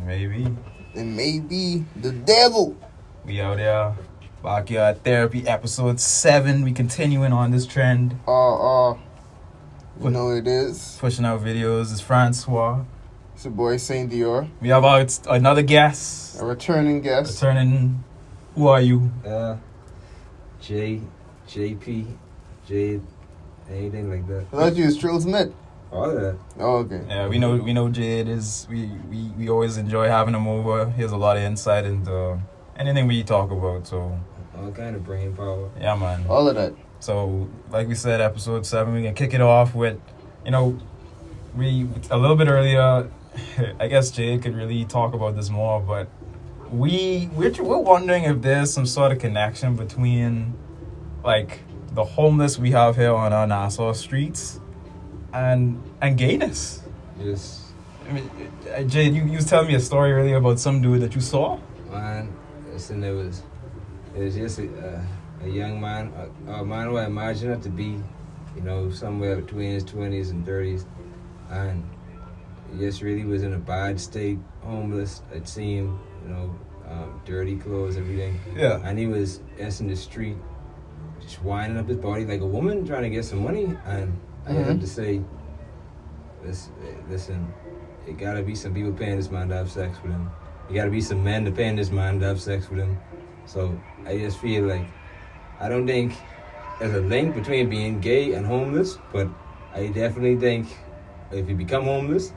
Maybe. It may be the devil. We out there. Backyard Therapy, episode 7. We continuing on this trend. You know what it is. Pushing out videos. It's Francois. It's your boy Saint Dior. We have out another guest. A returning guest. Who are you? JP, Jade, anything like that. I thought you was Trill Smith. All of that. Oh, okay. Yeah, we know Jade is. We always enjoy having him over. He has a lot of insight into anything we talk about. So All kind of brain power. yeah, man. All of that. So like we said, episode 7. We can kick it off with, we a little bit earlier. I guess Jade could really talk about this more, but we're wondering if there's some sort of connection between like the homeless we have here on our Nassau streets and gayness. Just, I mean, Jade, you was telling me a story earlier about some dude that you saw. man, listen, it was just a young man, a man who I imagine it to be, somewhere between his 20s and 30s, and he just really was in a bad state, homeless, it seemed, dirty clothes, everything. Yeah. And he was just in the street, just winding up his body like a woman trying to get some money. And I had to say, listen, it gotta be some people paying this man to have sex with him. It gotta be some men that paying this man to have sex with him. So I just feel like, I don't think there's a link between being gay and homeless, but I definitely think if you become homeless,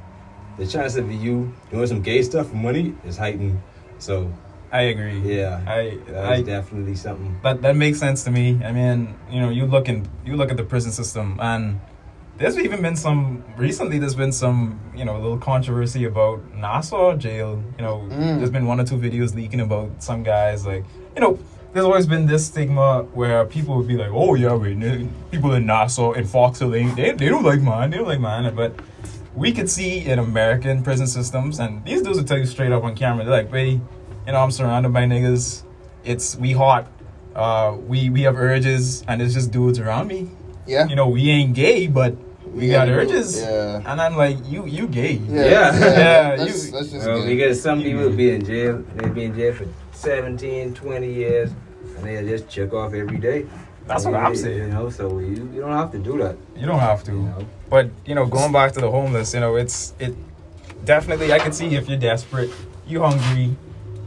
the chance of you doing some gay stuff for money is heightened. So I agree. yeah, I definitely something. that makes sense to me. I mean, you look at the prison system, and there's even been some little controversy about Nassau jail. There's been 1 or 2 videos leaking about some guys there's always been this stigma where people would be like, oh yeah, wait, people in Nassau and Fox Hill, they don't like mine, but we could see in American prison systems, and these dudes will tell you straight up on camera, they're like, hey, I'm surrounded by niggas, we hot, we have urges, and it's just dudes around me. Yeah. We ain't gay, but we got urges. Yeah. And I'm like, you gay. Yeah. That's just good. Because some people be in jail, they be in jail for 17, 20 years, and they just check off every day. That's what I'm saying. So you don't have to do that. You don't have to. But, going back to the homeless, it definitely, I can see if you're desperate, you hungry,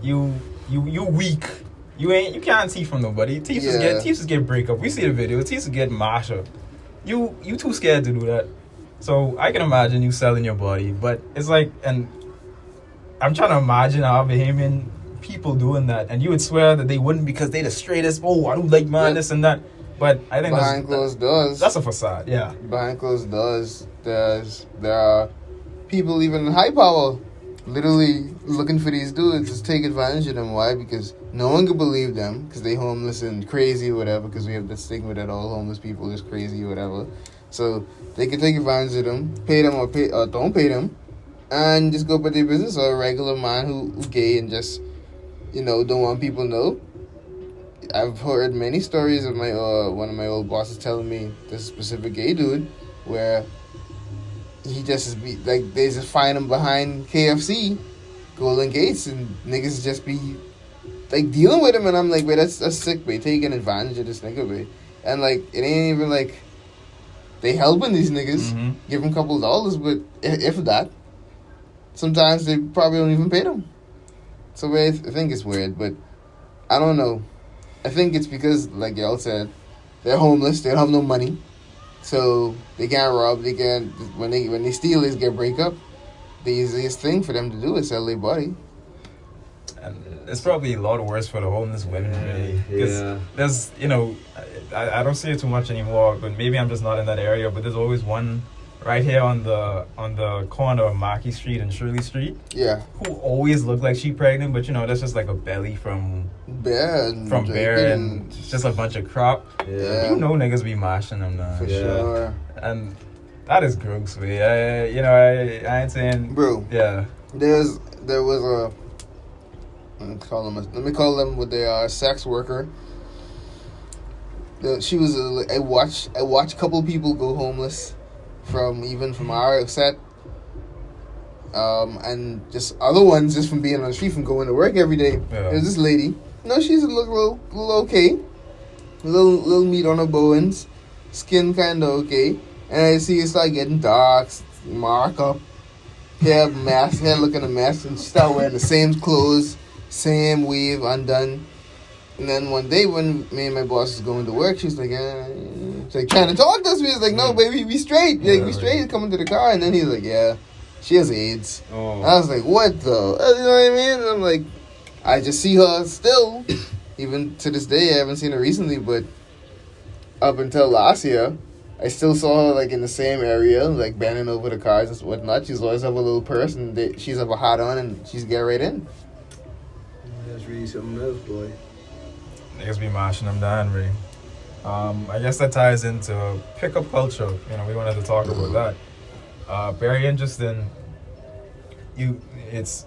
you weak, you can't teeth from nobody. Teeth just get break up. We see the video, teeth just get mashed. You too scared to do that. So I can imagine you selling your body, but it's like, and I'm trying to imagine how Bahamian people doing that, and you would swear that they wouldn't because they the straightest. Oh, I don't like mine, this and that. But I think behind closed doors. That's a facade. Yeah. Behind closed doors, there are people even in high power, literally looking for these dudes to take advantage of them. Why? Because no one can believe them because they homeless and crazy or whatever. Because we have the stigma that all homeless people is crazy or whatever. So they can take advantage of them, pay them or don't pay them, and just go about their business. Or a regular man who gay and just don't want people to know. I've heard many stories of my one of my old bosses telling me this specific gay dude where he just be like, they just find him behind KFC, Golden Gates, and niggas just be like dealing with him, and I'm like, wait, that's sick, babe, taking advantage of this nigga, babe. And like, it ain't even like they helping these niggas, give them a couple of dollars, but if that, sometimes they probably don't even pay them. So I think it's weird, but I don't know. I think it's because, like y'all said, they're homeless. They don't have no money, so they can't rob. They can't when they steal, they get break up. The easiest thing for them to do is sell their body. And it's probably a lot worse for the homeless women, really. Because there's, I don't see it too much anymore. But maybe I'm just not in that area. But there's always one right here on the corner of Marquis Street and Shirley Street. Yeah. Who always look like she pregnant, but that's just like a belly from bear and just a bunch of crop. Yeah. Niggas be mashing them now. For sure. And that is gross, man. I ain't saying. Bro. Yeah. There was a. Let me call them what they are. A sex worker. She was. I watched a couple people go homeless from our set, and just other ones just from being on the street, from going to work every day. Yeah. There's this lady. No, she's a little okay, little meat on her bones, skin kind of okay, and I see it start getting dark, mark up, hair looking a mess, and she start wearing the same clothes, same weave, undone. And then one day when me and my boss was going to work, she's like, she's like trying to talk to us. We was like, no, baby, be straight. Like, be straight, coming to the car. And then he's like, yeah, she has AIDS. Oh. I was like, what the? You know what I mean? And I'm like, I just see her still. Even to this day, I haven't seen her recently, but up until last year, I still saw her like in the same area, like bending over the cars and whatnot. She's always have a little purse, and she's have a hat on, and she's get right in. That's really something else, boy. Niggas be mashing them down, Ray. I guess that ties into pickup culture. You know, we wanted to talk about that. Very interesting. It's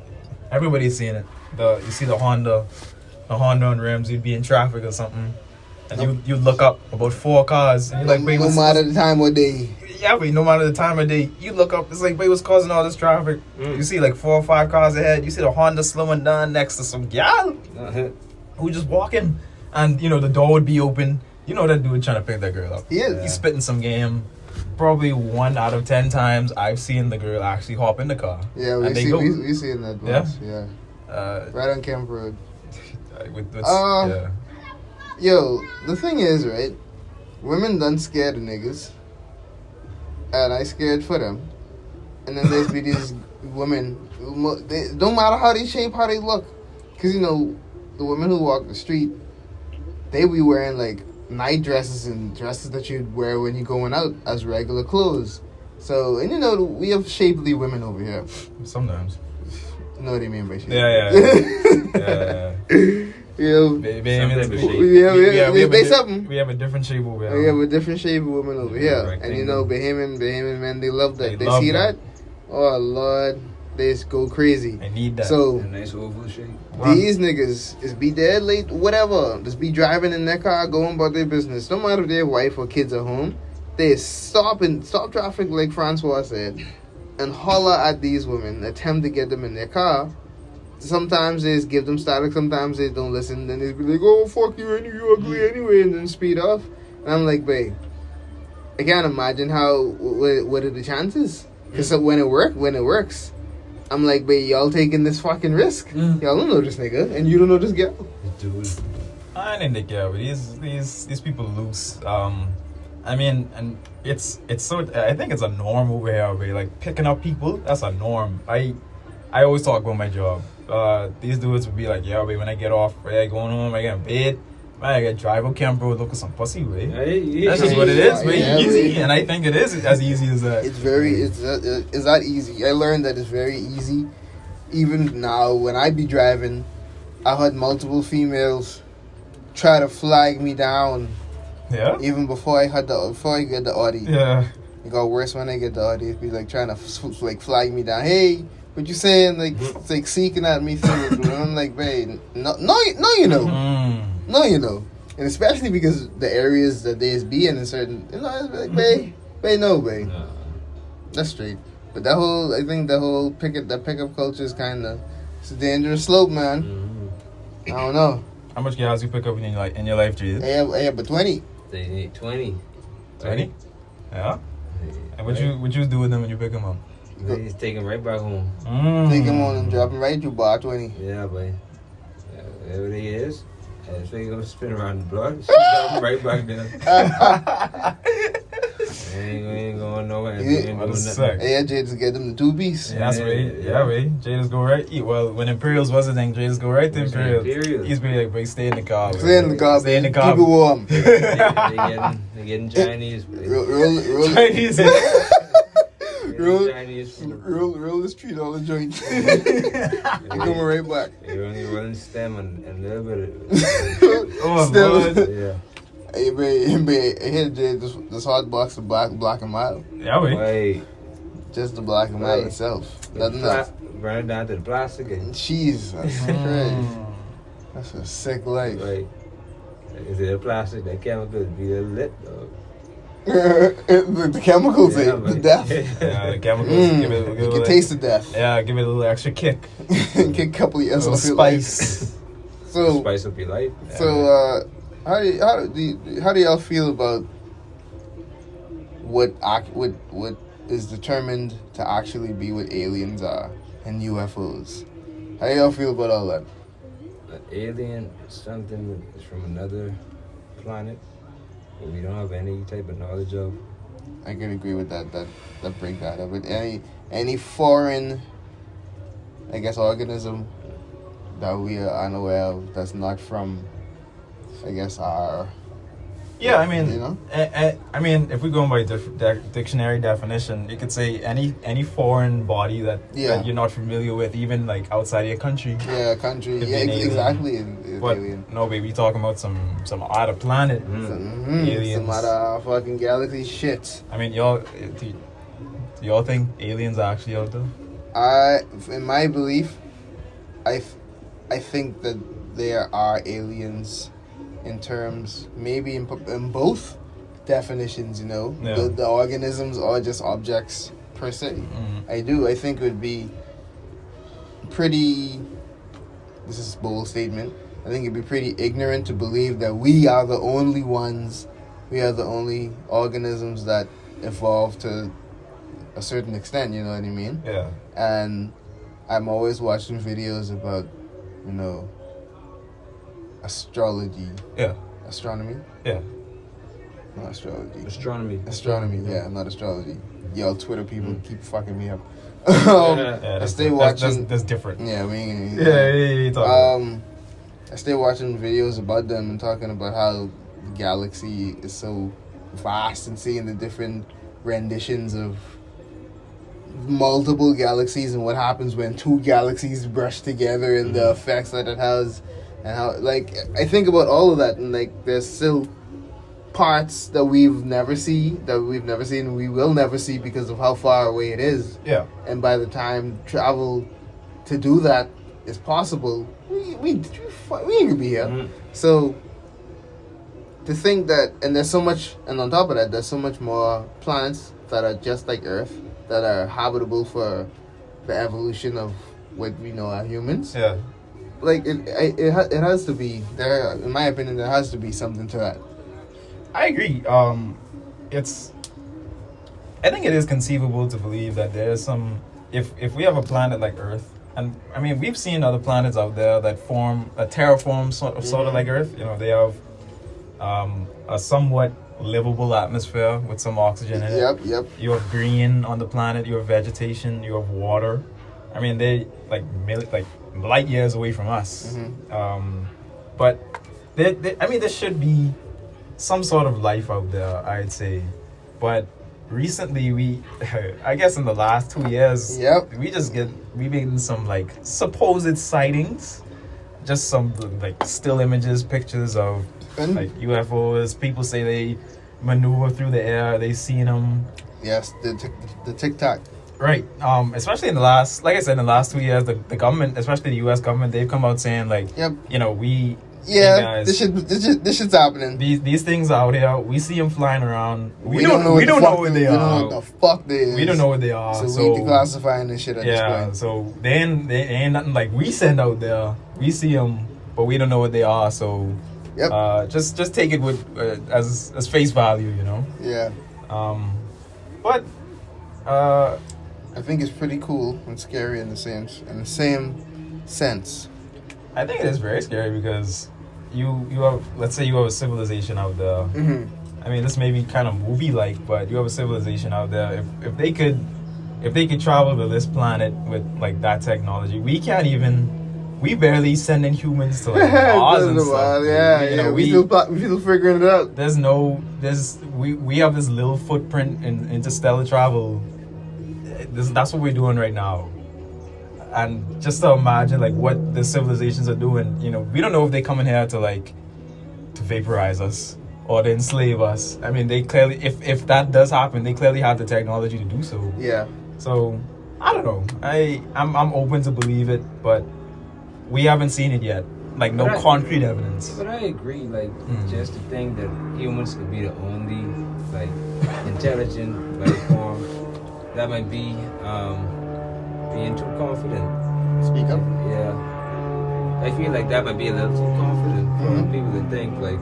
everybody's seeing it. You see the Honda on rims. You'd be in traffic or something, and you look up about 4 cars, and you're like, wait, no matter the time or day. Yeah, but no matter the time of day, you look up. It's like, wait, what's causing all this traffic? You see like 4 or 5 cars ahead. You see the Honda slowing down next to some gal who just walking. And, you know, the door would be open. You know that dude trying to pick that girl up. He is. He's spitting some game. Probably 1 out of 10 times I've seen the girl actually hop in the car. Yeah, we seen that once. Yeah. Right on Camp Road. Yeah. Yo, the thing is, right? Women done scared of niggas. And I scared for them. And then there's be these women, they don't matter how they shape, how they look. Because, you know, the women who walk the street, they be wearing like night dresses and dresses that you'd wear when you're going out as regular clothes. So, and you know, we have shapely women over here. Sometimes. You know what I mean by shape? Yeah. You know, we have a different shape over here. We have a different shape of women over here. And you know, Bahamian men, they love that. They see that? Oh, Lord. They just go crazy. I need that. So, a nice oval shape. These niggas is be dead late, whatever. Just be driving in their car, going about their business. No matter if their wife or kids are home, they stop traffic like Francois said, and holler at these women, attempt to get them in their car. Sometimes they just give them static, sometimes they don't listen, then they be like, oh, fuck you, and you ugly anyway, and then speed off. And I'm like, babe, I can't imagine what are the chances? Because when it works, I'm like, babe, y'all taking this fucking risk. Y'all don't know this nigga, and you don't know this girl. Dude. I didn't think, yeah, but these people loose. I mean, and it's so, I think it's a norm over here, where like picking up people, that's a norm. I always talk about my job. These dudes would be like, yeah, babe, when I get off, right, going home, I get in bed, man, I get drive out Camp Road, look at some pussy, way. That's just what it is, way easy. And I think it is as easy as that. It's that easy. I learned that it's very easy. Even now, when I be driving, I had multiple females try to flag me down. Yeah. Even before I get the Audi. Yeah. It got worse when I get the Audi. It be like trying to flag me down. Hey, what you saying? Like it's like seeking at me through. And I'm like, babe, no, you know. No, you know. And especially because the areas that they be in certain, you know, it's like, babe, no, babe. That's straight. But I think the whole pickup culture is kind of, it's a dangerous slope, man. I don't know. How much gas you pick up in your life, Jesus? I have a 20. They need 20. 20? Yeah. And what you do with them when you pick them up? They just take them right back home. Take them on and drop them right to bar 20. Yeah, boy. Whatever it is. And so you're gonna spin around the block, drop them right back down. ain't going nowhere. Ain't doing nothing. Yeah, Jay just get them the 2-piece. Yeah, that's right. Yeah, right. Jay just go right. Well, when Imperials was a thing, Jay just go right to Imperials. He's be like, "Bro, stay in the car. Stay in the car. Stay in the car. Keep it warm." They getting Chinese. Roll Chinese. Roll the street, all the joints. You're coming right back. You're only rolling stem and a little bit of Lord. Yeah. Hey, man, here, Jay, this hot box of black and mild. Yeah, wait. Just the black and mild itself. Nothing else. Burn it down to the plastic. Jeez, that's crazy. That's a sick life. Right. Is it a plastic? That chemical be a lit, dog. The chemicals, Yeah, the but- death. Yeah, the chemicals. Mm, Give it, you give can it taste the death. Yeah, give it a little extra kick. Get a couple of A years little off your life. spice. So, Spice up your life. how do y'all feel about what is determined to actually be what aliens are and UFOs? How do y'all feel about all that? An alien is something that is from another planet that we don't have any type of knowledge of. I can agree with that break that up. But any foreign, I guess, organism that we are unaware of that's not from, I guess, our. Yeah, I mean, You know? I mean, if we go by dictionary definition, you could say any foreign body that you're not familiar with, even like outside your country. Yeah, country. Could be Yeah, an alien. exactly. But Alien. no, baby, you talking about some other planet. Aliens. Some other fucking galaxy shit. I mean, y'all, do y'all think aliens are actually out there? In my belief, I think that there are aliens in terms, maybe in both definitions, you know. Yeah. The organisms are just objects per se. I think it would be pretty, this is a bold statement, I think it'd be pretty ignorant to believe that we are the only organisms that evolved to a certain extent, you know what I mean? Yeah. And I'm always watching videos about, you know, astrology. Yeah. Astronomy? Yeah. Not astrology. Astronomy. Astronomy, yeah, not astrology. Y'all Twitter people keep fucking me up. Yeah, I stay watching. That's different. Yeah, I mean. Yeah, talking I stay watching videos about them and talking about how the galaxy is so vast and seeing the different renditions of multiple galaxies and what happens when two galaxies brush together and the effects that it has, and how, like, I think about all of that, and like there's still parts that we've never seen, and we will never see because of how far away it is. Yeah. And by the time travel to do that is possible, we ain't gonna be here. So to think that, and there's so much, and on top of that, there's so much more planets that are just like Earth, that are habitable for the evolution of what we know are humans. Yeah. Like it has to be there. In my opinion, there has to be something to that. I agree. I think it is conceivable to believe that there's some, if we have a planet like Earth, and I mean we've seen other planets out there that terraform sort of like Earth. You know, they have a somewhat livable atmosphere with some oxygen in it. Yep. You have green on the planet. You have vegetation. You have water. I mean, they like light years away from us. But there should be some sort of life out there, I'd say. But recently, I guess in the last 2 years, we made some like supposed sightings, just some like still images, pictures of like UFOs. People say they maneuver through the air. They seen them. Yes, the TikTok. Right. Especially in the last 2 years, the government, especially the U.S. government, they've come out saying like, you know, this shit's happening. These things out here, we see them flying around. We don't know what they are. We don't know what the fuck they is. We don't know what they are. So we declassifying this shit at this point. So they ain't nothing like we send out there. We see them, but we don't know what they are. So just take it with as face value, you know. Yeah. But I think it's pretty cool and scary in the same sense. I think it is very scary because you have, let's say you have a civilization out there. I mean, this may be kind of movie-like, but you have a civilization out there. If they could travel to this planet with like that technology, we barely sending humans to like Mars and stuff. You know, we still figuring it out. We have this little footprint in interstellar travel. That's what we're doing right now. And just to imagine like what the civilizations are doing, you know, we don't know if they come in here to vaporize us or to enslave us. I mean, they clearly, if that does happen, they clearly have the technology to do so. Yeah. So I don't know. I'm open to believe it, but we haven't seen it yet. Like concrete evidence. But I agree. Like just to think that humans could be the only like intelligent life form, that might be being too confident. Speak up. Yeah, I feel like that might be a little too confident for Mhm. people to think like,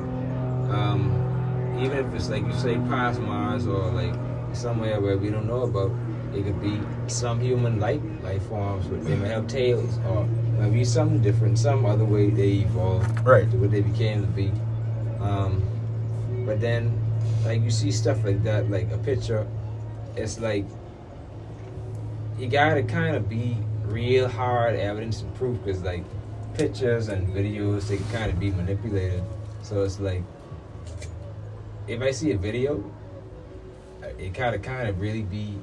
even if it's like you say past Mars or like somewhere where we don't know about, it could be some human-like life forms, but they might have tails or might be something different, some other way they evolved Right. to what they became to be. But then, like you see stuff like that, like a picture, it's like you gotta kind of be real hard evidence and proof, because like pictures and videos, they can kind of be manipulated. So it's like, if I see a video, it kind of really be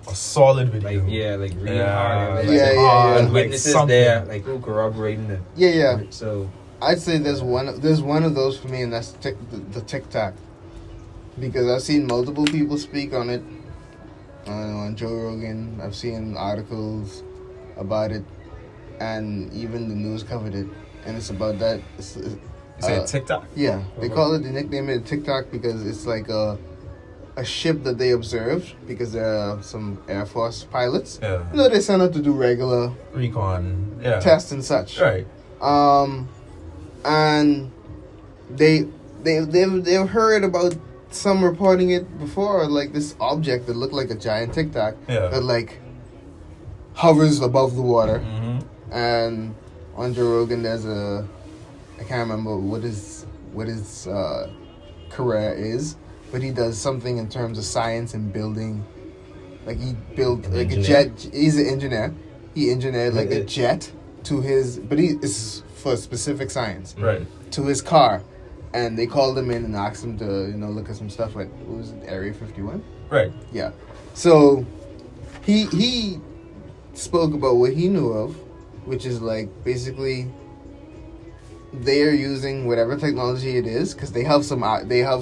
A solid video. like, yeah, like real Yeah, hard like evidence. yeah. And like witnesses something. there, like who corroborating it. Yeah. So I'd say there's one of those for me, and that's the TikTok, because I've seen multiple people speak on it. On Joe Rogan, I've seen articles about it, and even the news covered it, and it's about that. You say TikTok? Yeah, they Okay. call it, the nickname it TikTok because it's like a ship that they observed, because there are some Air Force pilots. Yeah. You know, they send out to do regular Recon. Yeah. tests and such. Right. And they've heard about some reporting it before, like this object that looked like a giant Tic Tac Yeah. that like hovers above the water. Mm-hmm. And on Joe Rogan, there's I can't remember what his career is, but he does something in terms of science and building. Like he built An like a engineer? jet. He's an engineer. He engineered like a jet to his, but he is for specific science Right. to his car, and they called him in and asked him to look at some stuff at, what was it, Area 51. Right. Yeah. So he spoke about what he knew of, which is like basically they are using whatever technology it is, because they have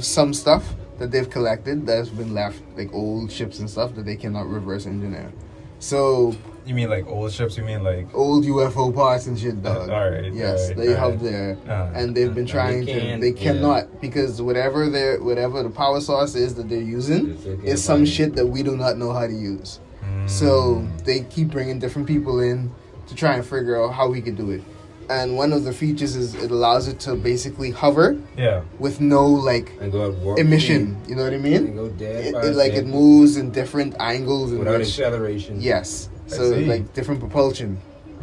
some stuff that they've collected that's been left, like old ships and stuff that they cannot reverse engineer. So You mean like old ships? You mean like? old UFO parts and shit, dog. Alright, Yes, alright, they alright. have there, Uh, and they've been they trying can't, They yeah. cannot, because whatever the power source is that they're using is some shit that we do not know how to use. So they keep bringing different people in to try and figure out how we could do it. And one of the features is it allows it to basically hover Yeah. with no like and go at warp emission. You know what I speed, and mean? go dead It fast, like yeah, it moves in different angles and without which, acceleration. yes. I So see. like different propulsion,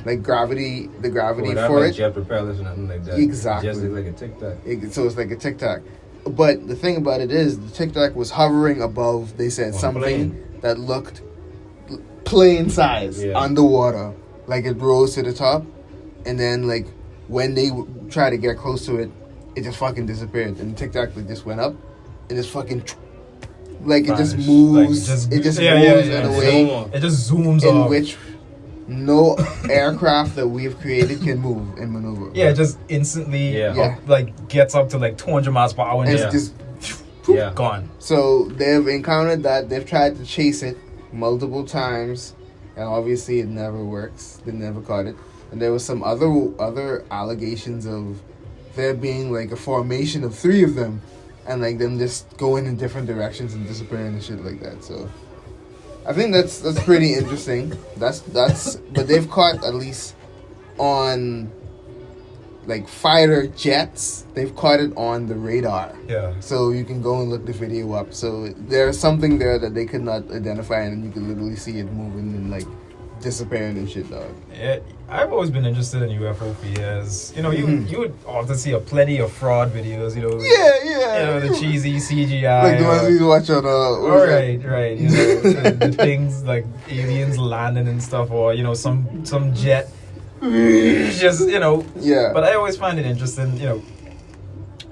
like gravity, the gravity Without for like it. jet propellers or nothing like that. Exactly. Just like a Tic Tac. So it's like a Tic Tac. But the thing about it is, the Tic Tac was hovering above, they said, On something plane. that looked plane size Yeah. underwater. Like it rose to the top, and then like when they try to get close to it, it just fucking disappeared. And the Tic Tac like, just went up, and just fucking like it just Vanished. moves. Like, it just yeah, moves yeah, in a yeah. way It just zooms in off. which no aircraft that we've created can move and maneuver. Yeah, it just instantly Yeah. Yeah. like gets up to like 200 miles per hour and And just it's just Yeah. gone. So they've encountered that. They've tried to chase it multiple times, and obviously it never works. They never caught it. And there was some other allegations of there being like a formation of 3 of them, and like them just going in different directions and disappearing and shit like that. So I think that's pretty interesting. That's but they've caught at least on like fighter jets. They've caught it on the radar. Yeah. So you can go and look the video up. So there's something there that they could not identify, and you can literally see it moving and like disappearing and shit, dog. Yeah, I've always been interested in UFO for years. You know, Mhm. you would often see a plenty of fraud videos. You know, Yeah. you know the cheesy CGI. like the ones we watch on what was that? Right. You know, the things like aliens landing and stuff, or you know, some jet. Just Yeah. But I always find it interesting. You know,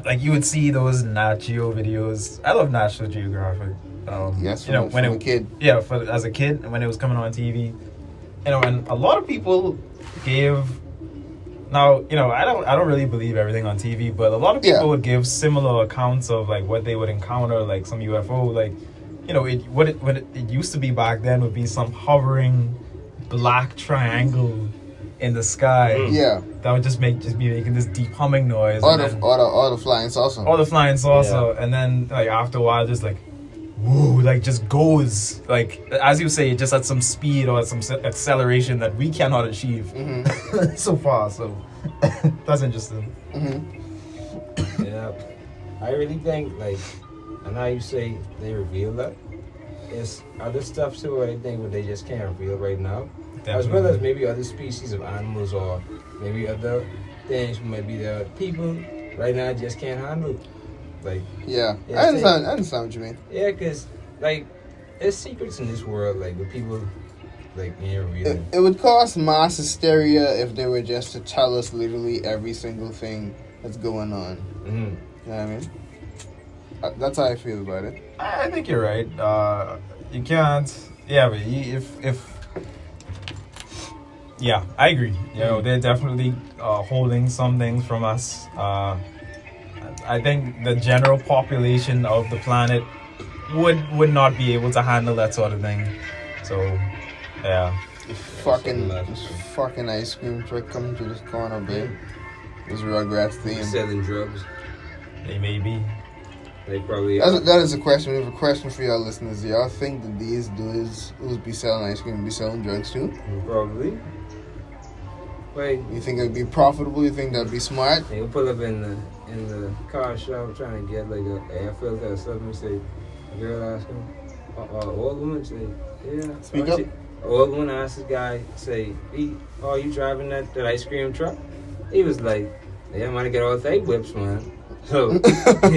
like you would see those Nat Geo videos. I love National Geographic. Yes, you know, when from it a kid. Yeah, as a kid, and when it was coming on TV. You know, and a lot of people gave. Now, you know, I don't really believe everything on TV, but a lot of people Yeah. would give similar accounts of like what they would encounter, like some UFO, like, you know, what it used to be back then would be some hovering black triangle in the sky. Yeah. That would just be making this deep humming noise. Or and the, then- or the flying saucer. or the flying saucer, and then like after a while, just like, woo, like just goes like as you say, just at some speed or some acceleration that we cannot achieve so far. So that's interesting. Yeah, I really think like, and how you say they reveal that, it's other stuff too. I think what they just can't reveal right now, as well as maybe other species of animals or maybe other things might be there. People right now just can't handle. Like, Yeah. Yeah, I understand what you mean. yeah, cause like there's secrets in this world like with people like ain't revealing. It would cause mass hysteria if they were just to tell us literally every single thing that's going on. Mm-hmm. You know what I mean? That's how I feel about it. I think you're right. You can't. Yeah, but if yeah, I agree. You know, they're definitely holding some things from us. I think the general population of the planet would not be able to handle that sort of thing. So, yeah. Fucking ice cream truck coming to this corner, babe. This Rugrats theme. Selling drugs. They may be. They probably That is a question. We have a question for y'all listeners. Do y'all think that these dudes who's be selling ice cream be selling drugs too? probably. Wait, You think it'd be profitable? You think that'd be smart? they will pull up in the car shop trying to get like a air filter or something. Say, a girl ask him, old woman say, yeah. Speak up. Old woman asked this guy, say, "Oh, you driving that ice cream truck?" He was like, "Yeah, I'm gonna get all 3 whips, man." So he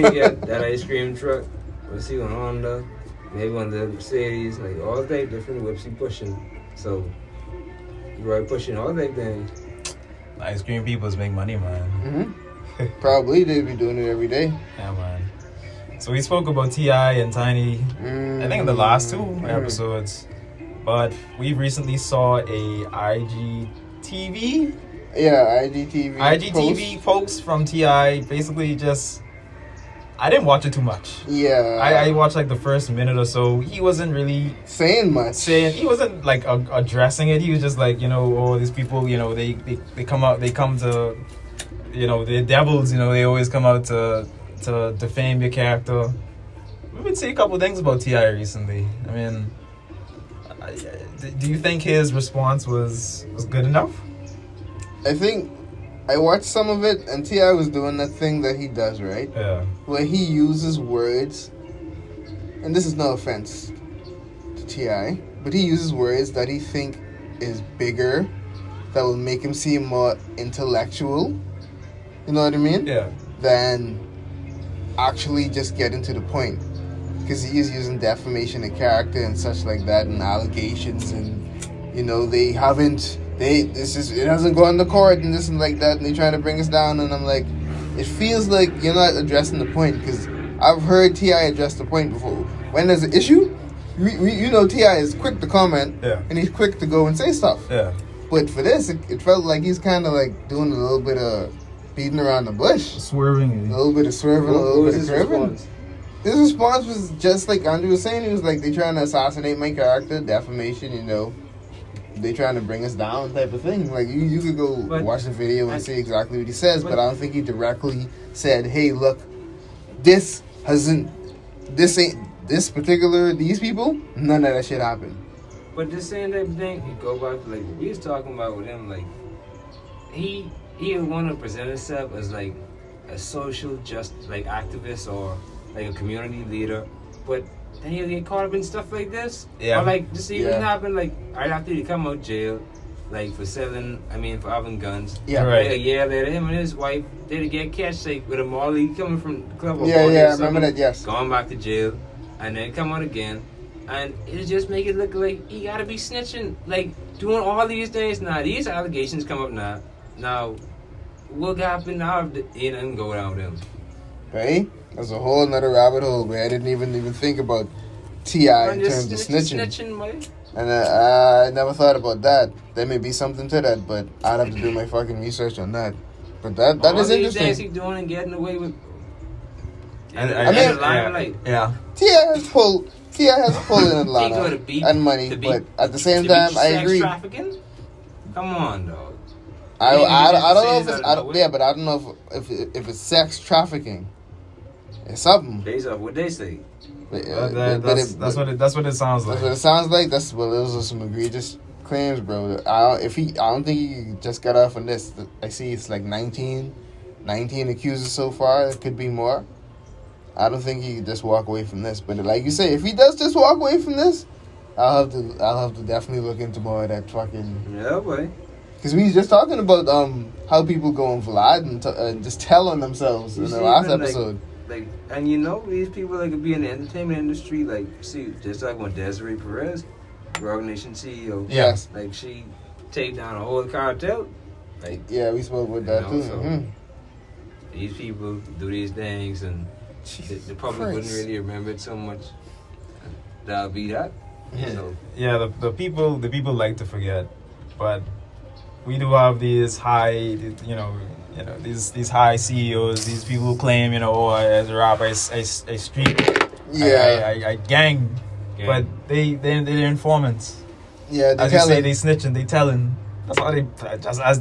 got that ice cream truck. Let's see, one Honda, maybe one of the Mercedes, like all day different whips he pushing. So he right pushing all day things. Ice cream peoples make money, man. Probably they'd be doing it every day. Yeah, man. So we spoke about T.I. and Tiny, I think in the last 2 episodes. But we recently saw a IGTV Yeah, IGTV. post from T.I. Basically just, I didn't watch it too much. Yeah. I watched like the first minute or so. He wasn't really saying much. he wasn't like addressing it. He was just like, you know, oh, these people, you know, they come to, you know, they're devils, you know, they always come out to defame your character. We would say a couple things about T.I. recently. I mean, do you think his response was good enough? I think I watched some of it, and T.I. was doing that thing that he does, right? Yeah. Where he uses words, and this is no offense to T.I., but he uses words that he think is bigger, that will make him seem more intellectual. You know what I mean? Yeah. Than actually just getting to the point. Because he is using defamation of character and such like that, and allegations, and you know it hasn't gone to court and this and like that, and they're trying to bring us down, and I'm like, it feels like you're not addressing the point, because I've heard T.I. address the point before. When there's an issue, you know T.I. is quick to comment, and he's quick to go and say stuff. Yeah. But for this, it felt like he's kind of like doing a little bit of beating around the bush. Swerving. A little bit of swerving, a little bit of curving. His response was just like Andrew was saying. He was like, they trying to assassinate my character, defamation, you know. They trying to bring us down type of thing. Like, you could go watch the video and see exactly what he says, but I don't think he directly said, hey, look, these people, none of that shit happened. But the same type of thing, you go back to like what we was talking about with him, like he would want to present himself as like a social activist or like a community leader, but then he'll get caught up in stuff like this. Yeah. Or like this even happened like right after he come out jail, like for having guns. Yeah. Right. Like a year later, him and his wife did get catch like with a Molly coming from the club. Yeah, I remember that. Yes. Going back to jail, and then come out again. And it just make it look like he gotta be snitching, like doing all these things. Now these allegations come up now. Now, what happened now if he didn't go down with him? Hey, that's a whole nother rabbit hole where I didn't even think about T.I. in terms of snitching. And I never thought about that. There may be something to that, but I'd have to do my fucking research on that. But that is all these interesting. things he's doing and getting away with. Yeah. T.I. has pull in Atlanta and money, but at the same time, I agree. Trafficking? Come on, dog. I don't know if Say it's that, yeah, but I don't know if it's sex trafficking. It's something. Based off what they say. But, That's what it sounds like. That's what it sounds like. That's what those are some egregious claims, bro. I don't think he just got off on this. I see it's like 19 accusers so far. It could be more. I don't think he could just walk away from this. But like you say, if he does just walk away from this, I'll have to definitely look into more of that fucking. Yeah, boy. Because we was just talking about how people go on Vlad and just tell on themselves in the last episode. And you know, these people that could be in the entertainment industry, like, see, just like when Desiree Perez, Rogue Nation CEO, Yes. like, she take down a whole cartel. Like, Yeah, we spoke about that too. so these people do these things, and the public wouldn't Christ. really remember it so much. That'll be that. So, Yeah, the people like to forget, but we do have these high, these high CEOs, these people who claim, oh, as a rapper, I street, I gang, but they're informants. Yeah, they As you tell say, it. they snitching, they telling. That's how they,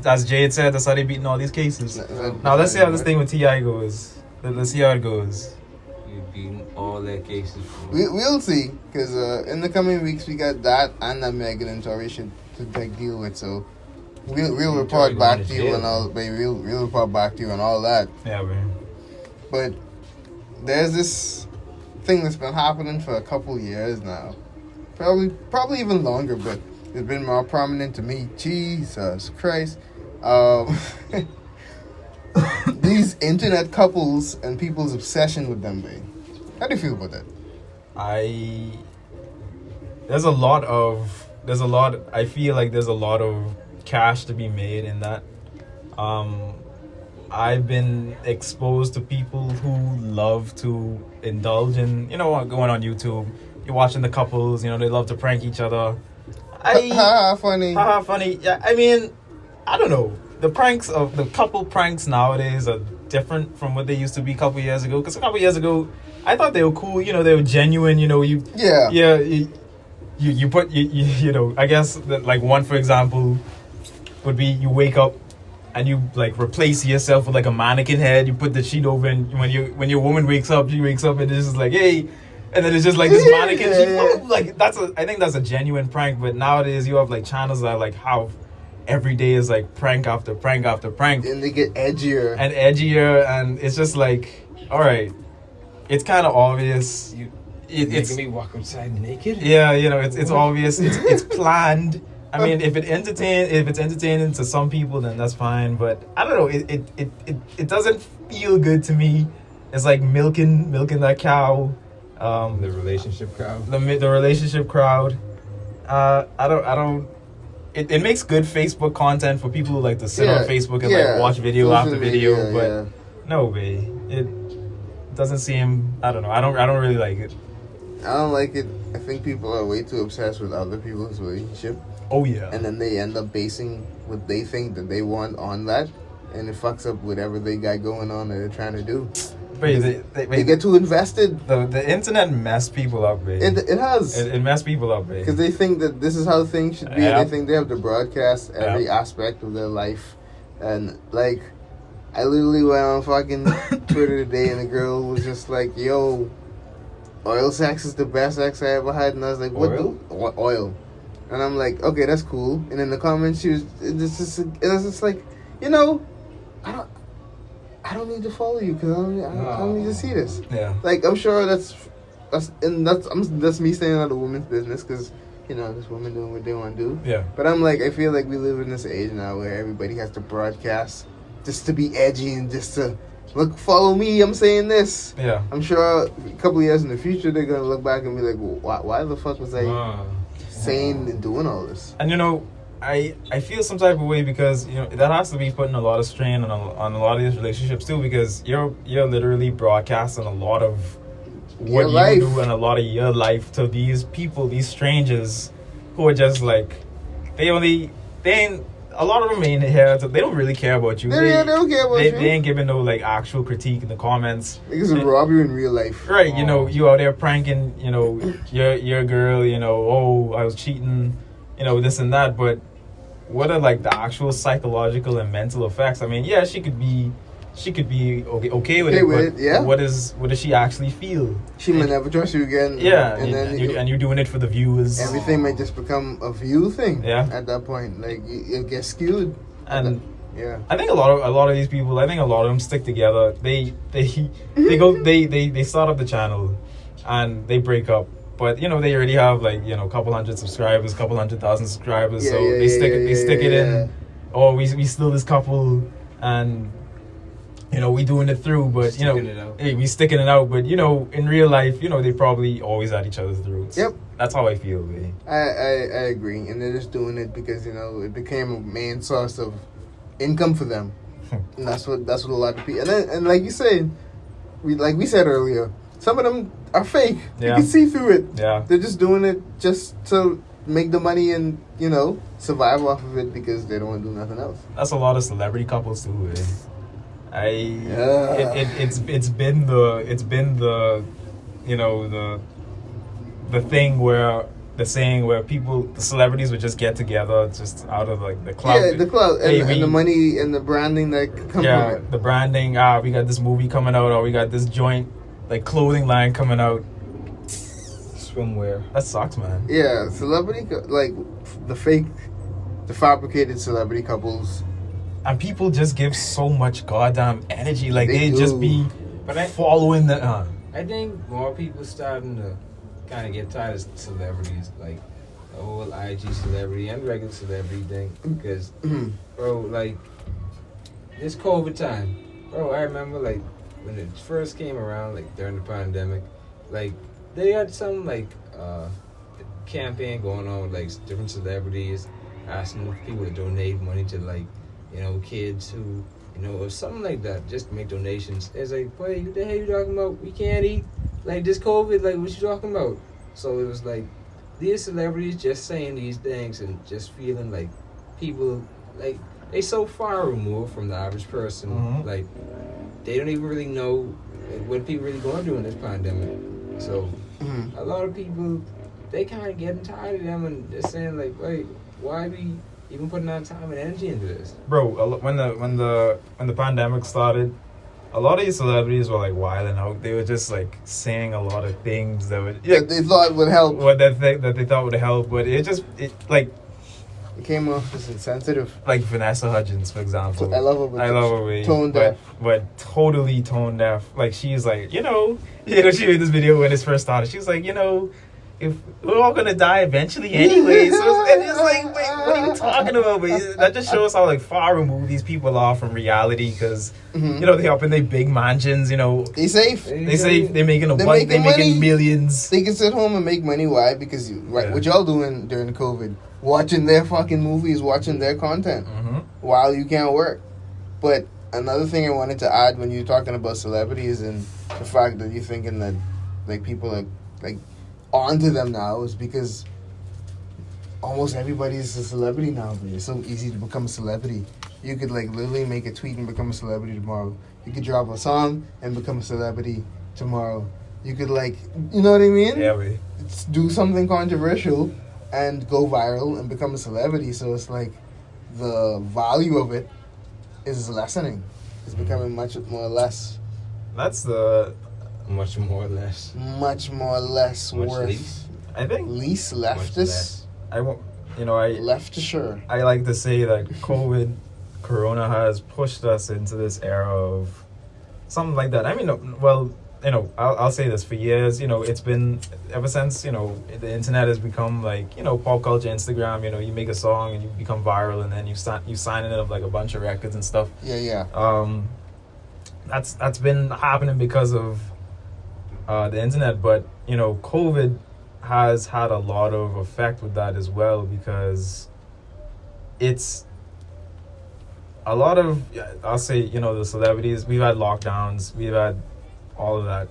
as Jade said, that's how they beating all these cases. Now let's see how this thing with T.I. goes. Let's see how it goes. you're beating all their cases. We'll see, because in the coming weeks we got that and that Megan and Tory shit to deal with. So we'll report Tory back going to to you jail. and all, baby. We'll report back to you and all that. Yeah, man. But there's this thing that's been happening for a couple years now, probably even longer, but it's been more prominent to me. Jesus Christ. These internet couples and people's obsession with them, babe. How do you feel about that? I feel like there's a lot of cash to be made in that. I've been exposed to people who love to indulge in, going on YouTube. You're watching the couples, they love to prank each other. Funny. Haha, funny. Yeah, I mean, I don't know. The couple pranks nowadays are different from what they used to be a couple years ago. Because a couple years ago, I thought they were cool. They were genuine. You put I guess that, like, one for example would be you wake up and you like replace yourself with like a mannequin head. You put the sheet over, and when your woman wakes up, she wakes up and it's just like, hey. And then it's just like this mannequin. Like I think that's a genuine prank. But nowadays you have like channels that like how every day is like prank after prank after prank, And they get edgier. and it's just like, all right, it's kind of obvious. It's Making me walk outside naked? yeah, it's obvious. It's planned. I mean, if it's entertaining to some people, then that's fine. But I don't know. It doesn't feel good to me. It's like milking that cow. The relationship crowd. The relationship crowd. I don't. It makes good Facebook content for people who like to sit on Facebook and like watch video Social after video. media, But no way, it doesn't seem. I don't know. I don't really like it. I don't like it. I think people are way too obsessed with other people's relationship, Oh yeah. and then they end up basing what they think that they want on that, and it fucks up whatever they got going on that they're trying to do. Wait, They get too invested. the internet messed people up, babe. It has. It messed people up, babe. Because they think that this is how things should be. Yeah. And they think they have to broadcast every aspect of their life. And, like, I literally went on fucking Twitter today and the girl was just like, yo, oil sex is the best sex I ever had. And I was like, what? Oil. And I'm like, okay, that's cool. And in the comments, it was just like, I don't need to follow you because I don't need to see this. Yeah. Like, I'm sure that's me staying out of women's business because, this woman doing what they want to do. Yeah. But I'm like, I feel like we live in this age now where everybody has to broadcast just to be edgy and just to follow me. I'm saying this. Yeah. I'm sure a couple of years in the future they're gonna look back and be like, well, why the fuck was I saying and doing all this? And I feel some type of way because that has to be putting a lot of strain on a lot of these relationships too, because you're literally broadcasting a lot of what Your life. you do and a lot of your life to these people, these strangers who are just like a lot of them ain't here. They don't really care about you. They don't care about you. They ain't giving no like actual critique in the comments. Niggas will rob you in real life. Right, you out there pranking, your girl, oh, I was cheating, this and that, but what are like the actual psychological and mental effects? I mean, yeah, she could be okay with Okay it, with but it, yeah. what does she actually feel? She may never trust you again. Yeah, and then and you're doing it for the viewers. everything might just become a view thing. Yeah. At that point, like it gets skewed. And Yeah. I think a lot of these people, I think a lot of them stick together. They go they start up the channel and they break up. But you know, they already have like, you know, a couple hundred subscribers, couple 100,000 subscribers. Yeah, so yeah, they stick yeah, it they yeah, stick it yeah. in. Oh, we still this couple, and you know, we doing it through, but you know, Sticking it out. hey, we sticking it out. But you know, in real life, you know, they probably always at each other's throats. Yep. That's how I feel, man. I agree, and they're just doing it because, you know, it became a main source of income for them, and that's what a lot of people. And like you said, we said earlier, some of them are fake. You Yeah. can see through it. Yeah. They're just doing it just to make the money and, you know, survive off of it because they don't want to do nothing else. That's a lot of celebrity couples too. Yeah. It's been the you know the thing where the saying where the celebrities would just get together just out of like the clout. Yeah, the clout and, Hey, and the money and the branding that comes yeah, from it. the branding. We got this movie coming out, or we got this joint like clothing line coming out. Swimwear. That sucks, man. Yeah, like the fabricated celebrity couples. And people just give so much goddamn energy. Like They they just do. be But I following the. I think more people starting to kind of get tired of celebrities, like the whole IG celebrity and regular celebrity thing. Because, bro, like this COVID time, bro, I remember like when it first came around, like during the pandemic, like they had some like campaign going on with like different celebrities asking people to donate money to like, you know, kids who, you know, or something like that, just to make donations. It's like, wait, what the hell you talking about? We can't eat. Like, this COVID, like, what you talking about? So it was like, these celebrities just saying these things and just feeling like people, like, they so far removed from the average person. Mhm. Like, they don't even really know like, what people really going through in this pandemic. So a lot of people, they kind of getting tired of them and they're saying, like, wait, why we even putting our time and energy into this? Bro, when the pandemic started, a lot of these celebrities were like wilding out. They were just like saying a lot of things that would That they thought would help. what that they thought would help, but it like It came off as insensitive. Vanessa Hudgens, for example. I love her, but I love her way, tone deaf. but totally tone deaf. Like she's like, she made this video when it first started. She was like, if we're all gonna die eventually anyway. And it's like, wait, what are you talking about? But that just shows how like far removed these people are from reality. Because they up in their big mansions. They safe. They say they're making They're they're making money. making millions. They can sit home and make money. Why? Because Yeah. what y'all doing during COVID? Watching their fucking movies, watching their content Mm-hmm. while you can't work. But another thing I wanted to add when you're talking about celebrities and the fact that you're thinking that like people are like onto them now is because almost everybody is a celebrity now. But it's so easy to become a celebrity. You could like literally make a tweet and become a celebrity tomorrow. You could drop a song and become a celebrity tomorrow. You could like, you know what I mean? Yeah, we. Do something controversial and go viral and become a celebrity. So it's like the value of it is lessening. It's becoming much more less. That's the. Much more or less. Much more less Much worth. least. I think Least Much leftist. less. I won't. I Left to sure. I like to say that Corona has pushed us into this era of something like that. I mean, well, I'll say this for years. It's been ever since the internet has become like pop culture, Instagram. You make a song and you become viral, and then you sign it up like a bunch of records and stuff. Yeah. That's been happening because of the internet, but COVID has had a lot of effect with that as well, because it's a lot of, I'll say, the celebrities, we've had lockdowns, we've had all of that.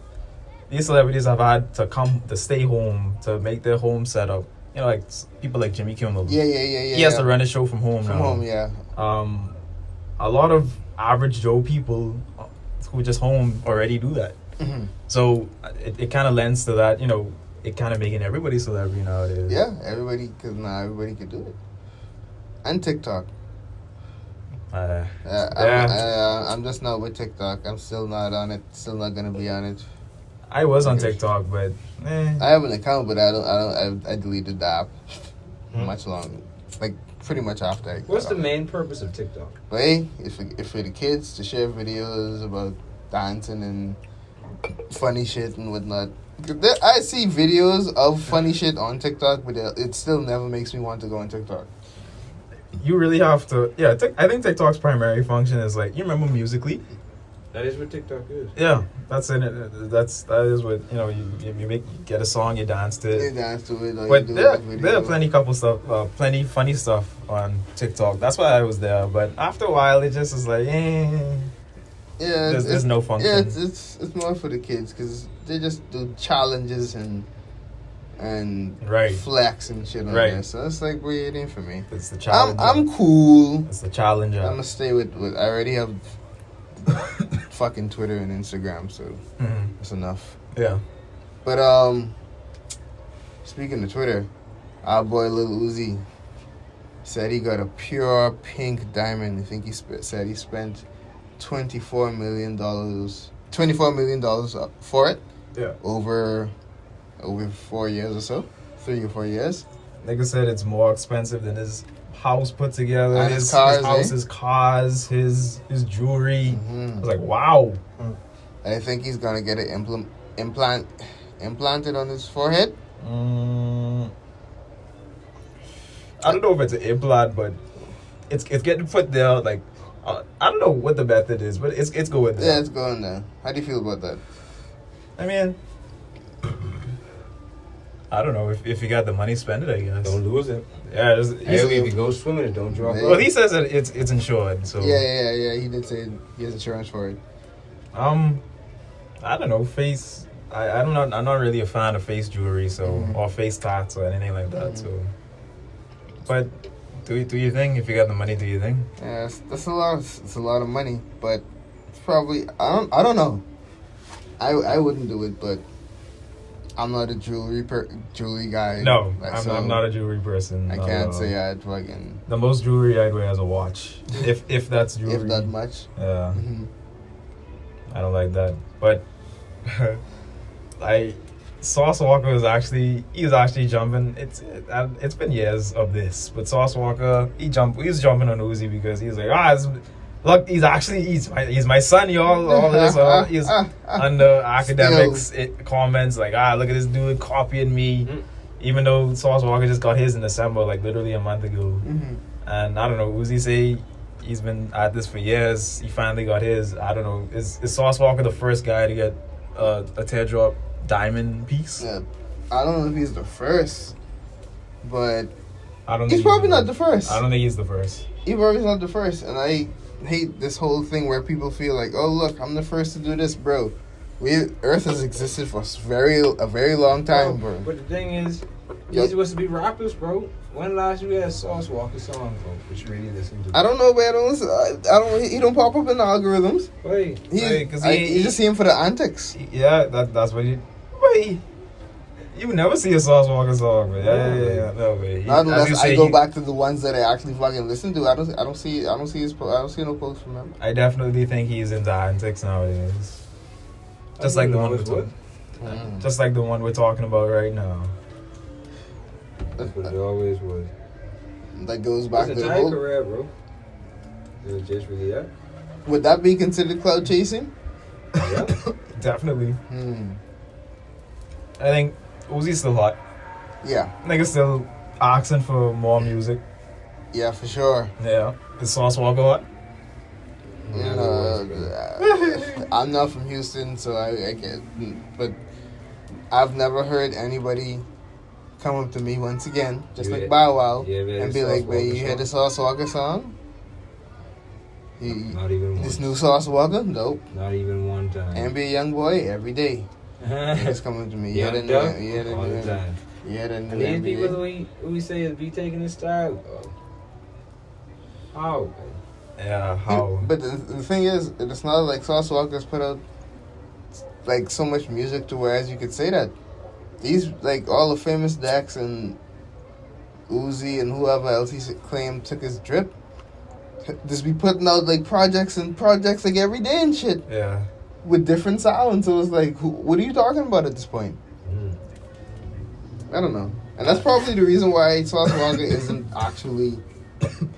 These celebrities have had to stay home, to make their home set up. Like people like Jimmy Kimmel. Yeah. He has to run a show from home now. From home, yeah. A lot of average Joe people who are just home already do that. Mm-hmm. So it kind of lends to that, it kind of making everybody celebrity nowadays. Yeah, everybody, because now everybody could do it. and TikTok. Yeah. I'm just not with TikTok. I'm still not on it. Still not gonna be on it. I was on TikTok, but I have an account, but I deleted the app much long, like pretty much after. What's the main purpose of TikTok? But hey, if for the kids to share videos about dancing and funny shit and whatnot. I see videos of funny shit on TikTok, but it still never makes me want to go on TikTok. you really have to. Yeah, I think TikTok's primary function is like, you remember Musically? That is what TikTok is. Yeah, that's in it. That is what you get a song, you dance to You it. dance to it, or But you do there a video. are plenty funny stuff on TikTok. That's why I was there. But after a while, it just is like, Yeah, there's no function. Yeah, it's more for the kids because they just do challenges and Right. flex and shit on Right. there. So it's like weird for me. It's the challenge. I'm cool. It's the challenge. I'm gonna stay with. I already have fucking Twitter and Instagram, so Mhm. that's enough. Yeah. But speaking of Twitter, our boy Lil Uzi said he got a pure pink diamond. I think he said he spent $24 million for it Yeah. over 4 years or so, 3 or 4 years. Nigga said it's more expensive than his house put together. And his cars, house, eh? his cars, his jewelry. I Mhm. was like, wow. I think he's gonna get it implanted on his forehead. I don't know if it's an implant, but it's getting put there. Like, I don't know what the method is, but it's going there. Yeah, it's going there. How do you feel about that? I mean, I don't know if you got the money, spend it. I guess. Don't lose it. Yeah. Hey, if you go swimming, don't drop Yeah. off. Well, he says that it's insured. So Yeah. He did say he has insurance for it. I don't know, face. I'm not really a fan of face jewelry, so or face tats or anything like that. So, but do you think if you got the money, do you think? Yeah, that's a lot. It's a lot of money, but it's probably I don't know. I wouldn't do it, but I'm not a jewelry guy. No, Like, I'm, so I'm not a jewelry person. I can't say I'd fucking The most jewelry I'd wear is a watch, if that's jewelry. if that much. Yeah, Hmm. I don't like that. But Sauce Walker was actually jumping. It's been years of this, but Sauce Walker he was jumping on Uzi because he was like, look, he's my son, y'all. All this, he's under academics comments like, look at this dude copying me, even though Sauce Walker just got his in December, like literally a month ago. Hmm. And I don't know, Uzi say he's been at this for years. He finally got his. I don't know, is Sauce Walker the first guy to get a teardrop diamond piece? Yeah, I don't know if he's the first, but I don't. he's think probably not the first. I don't think he's the first. He probably not the first, and I hate this whole thing where people feel like, oh look, I'm the first to do this, bro. Earth has existed for a very long time, bro. But the thing is, Yep. these supposed to be rappers, bro. When last you had a Sauce Walker song, bro? Which you really listen to? I don't know, but I don't listen. I don't. He don't pop up in the algorithms. Wait, Right, 'cause You just see him for the antics. Yeah, that's what you. Wait, you would never see a Sauce Walker song, but yeah, no way. Not As you unless say, I go back to the ones that I actually fucking listen to. I don't see no posts from him. I definitely think he's into antics nowadays. Just like the one just like the one we're talking about right now. That's what it always was. That goes back His to the entire whole. career, bro. It was just really that. Would that be considered cloud chasing? Yeah. Definitely. I think Uzi's still hot. Yeah. Niggas still asking for more music. Yeah, for sure. Yeah. Is Sauce Walker hot? You know, I'm not from Houston, so I can't. But I've never heard anybody come up to me once again, just like Bow Wow, and be like, "Babe, you hear the Sauce Walker song? Not even This once. new Sauce Walker? Nope. Not even one time. NBA young boy every day. He's coming to me. Yeah, Yeah, all the time. Yeah, And these people who we say is be taking this style. How? Yeah, how? But the thing is, it's not like Sauce Walker's put out like so much music to whereas you could say that these like all the famous decks and Uzi and whoever else he claimed took his drip, just be putting out like projects like every day and shit Yeah. with different sounds. So it's like, what are you talking about at this point? I don't know, and that's probably the reason why Sauce Walka isn't actually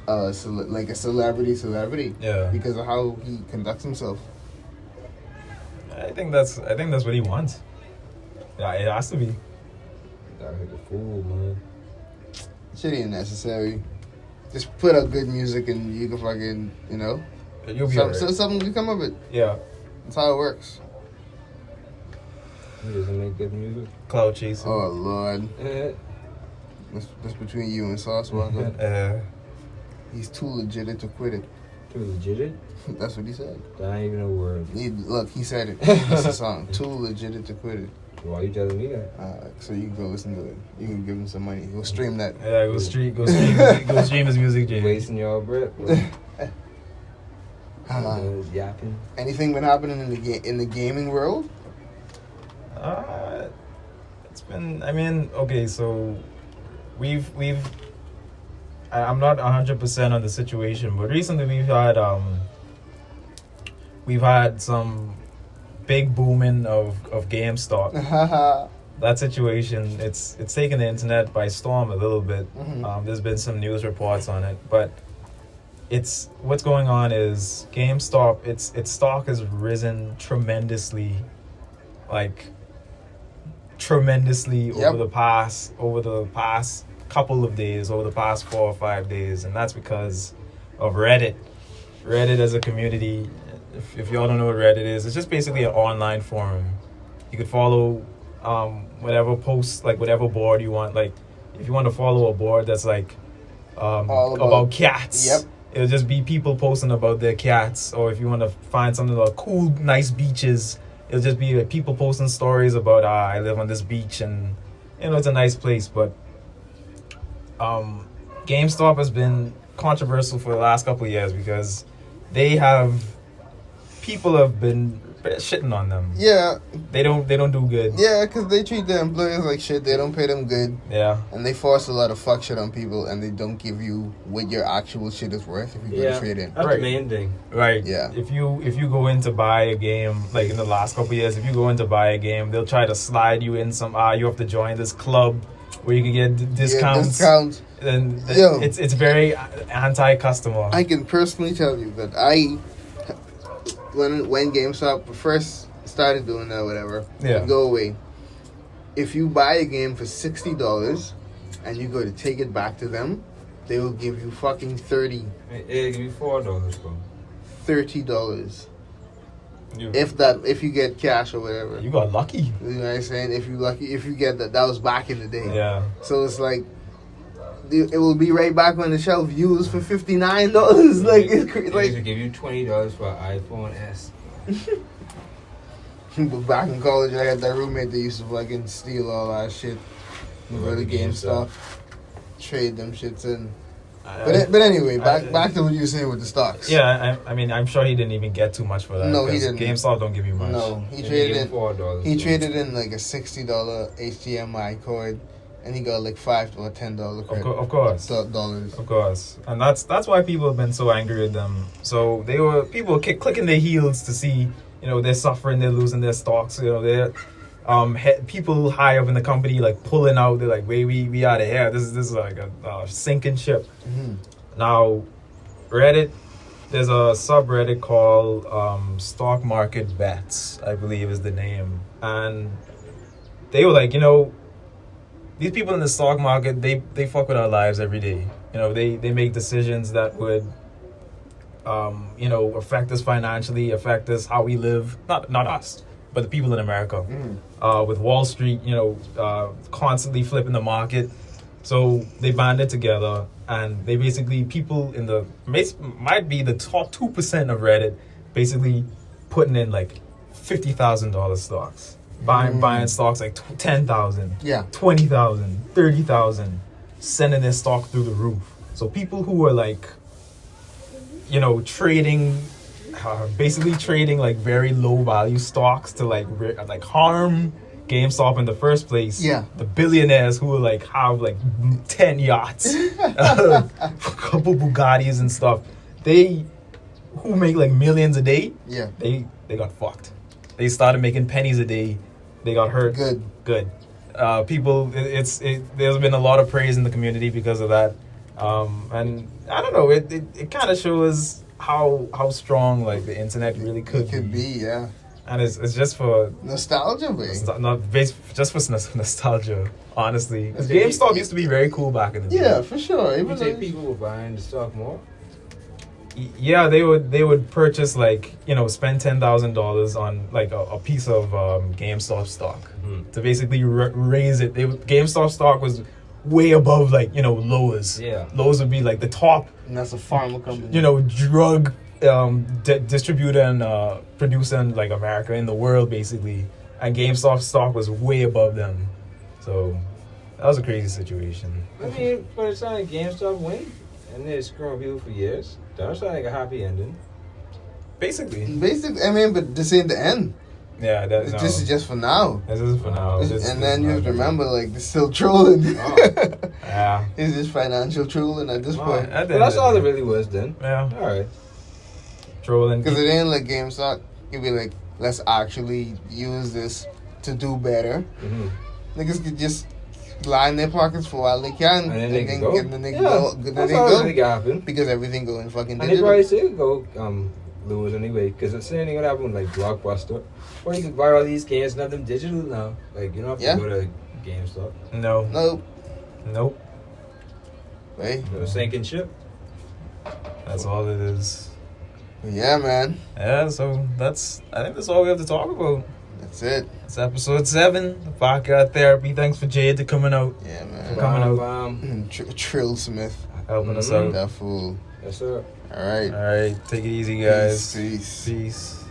like a celebrity. Yeah. Because of how he conducts himself. I think that's what he wants. Yeah, it has to be. That hit the fool, man. Shit ain't necessary. Just put out good music and you can fucking, You'll be alright. something can come of it. Yeah. That's how it works. He doesn't make good music. Cloud chasing. Oh Lord, Eh. that's between you and Sauce Walka. He's too legit to quit it. Too legit. That's what he said. That ain't even a word. He said it. It's a song. Too legit to quit it. Why you telling me that? So you can go listen to it. You can give him some money. Go stream that. Yeah, go stream his music, Jay. Wasting y'all breath. Yapping. Anything been happening in the gaming world? It's been. I mean, okay, so we've. I'm not 100% on the situation, but recently we've had some big booming of GameStop. That situation, it's taken the internet by storm a little bit. Mhm. There's been some news reports on it, but what's going on is GameStop. Its stock has risen tremendously, Yep. over the past couple of days, over the past 4 or 5 days, and that's because of Reddit. Reddit as a community. If y'all don't know what Reddit is, it's just basically an online forum. You could follow whatever posts, like whatever board you want. Like if you want to follow a board that's like All about cats, Yep. it'll just be people posting about their cats. Or if you want to find something like cool, nice beaches, it'll just be like people posting stories about I live on this beach and it's a nice place. But GameStop has been controversial for the last couple of years because people have been shitting on them. Yeah, They don't do good. yeah, because they treat their employees like shit. They don't pay them good. Yeah. And they force a lot of fuck shit on people, and they don't give you what your actual shit is worth if you go to trade in. That's Right. the main thing. Right. Yeah. If you go in to buy a game, like in the last couple of years, if you go in to buy a game, they'll try to slide you in some you have to join this club where you can get discounts. Yeah, discounts. And Yo. it's very anti-customer. I can personally tell you that when GameStop first started doing that, whatever, Yeah. go away. If you buy a game for $60 and you go to take it back to them, they will give you fucking $30. Hey, give me $4, bro. $30. You, If you get cash or whatever. you got lucky. You know what I'm saying? If you get that was back in the day. Yeah. So it's like it will be right back on the shelf used for $59. Like it's crazy. They used to Like give you $20 for an iPhone S. but back in college, I had that roommate that used to fucking steal all our shit. Go to GameStop, trade them shits in. But anyway, back to what you were saying with the stocks. Yeah, I mean, I'm sure he didn't even get too much for that. No, he 'cause didn't. GameStop don't give you much. No, he They traded give in. $4. He bro. traded in like a $60 HDMI cord, and he got like $5 or $10 credit. Of course. Dollars. Of course, and that's why people have been so angry with them. So people were clicking their heels to see, they're suffering, they're losing their stocks. They're people high up in the company like pulling out. They're like, wait, we out of here. This is like a sinking ship. Mm-hmm. Now, Reddit, there's a subreddit called Stock Market Bets, I believe is the name, and they were like, these people in the stock market, they fuck with our lives every day. They make decisions that would, affect us financially, affect us how we live. Not us, but the people in America. With Wall Street, constantly flipping the market. So they banded together, and they basically, people in might be the top 2% of Reddit, basically putting in like $50,000 stocks. Buying stocks like 10,000, Yeah. 20,000, 30,000, sending their stock through the roof. So people who are like, trading, basically trading like very low value stocks to like harm GameStop in the first place. Yeah. The billionaires who like have like 10 yachts, a couple Bugattis and stuff. They who make like millions a day. Yeah. They got fucked. They started making pennies a day. They got hurt. Good. People, there's been a lot of praise in the community because of that. And I don't know, it kind of shows how strong like the internet really could be, yeah. And it's just for nostalgia, babe. Not based just for nostalgia, honestly. 'Cause GameStop used to be very cool back in the day. Yeah, for sure. You think people were buying the stock more? Yeah, they would purchase like, you know, spend $10,000 on like a piece of GameStop stock to basically raise it. GameStop stock was way above like, you know, Lowe's. Yeah. Lowe's would be like the top. And that's a pharma company. You know, drug distributor and producer in like America, in the world basically. And GameStop stock was way above them. So that was a crazy situation. I mean, but it's not like GameStop win, and they're screwing people for years. That's not like a happy ending. Basically, I mean, but this ain't the end. Yeah, this is just for now. This is for now. And then you have to remember, like, they're still trolling. Yeah. It's just financial trolling at this point. Well, that's all it really was then. Yeah. All right. Trolling. Because it ain't like GameStop. It'd be like, let's actually use this to do better. Mm-hmm. Niggas could just line their pockets for a while they can, and then they can go. That's all that really happen. Because everything going fucking and digital. they probably still go lose anyway. Because the same thing would happen with like Blockbuster, or you could buy all these games and have them digital now. Like you don't have to go to GameStop. Nope. Hey, sinking ship. That's all it is. Yeah, man. Yeah, so I think that's all we have to talk about. That's it. It's episode 7, the Podcast Therapy. Thanks for Jade to coming out. Yeah, man. Coming out. Trill Smith. Helping us out. That fool. Yes, sir. All right. Take it easy, guys. Peace.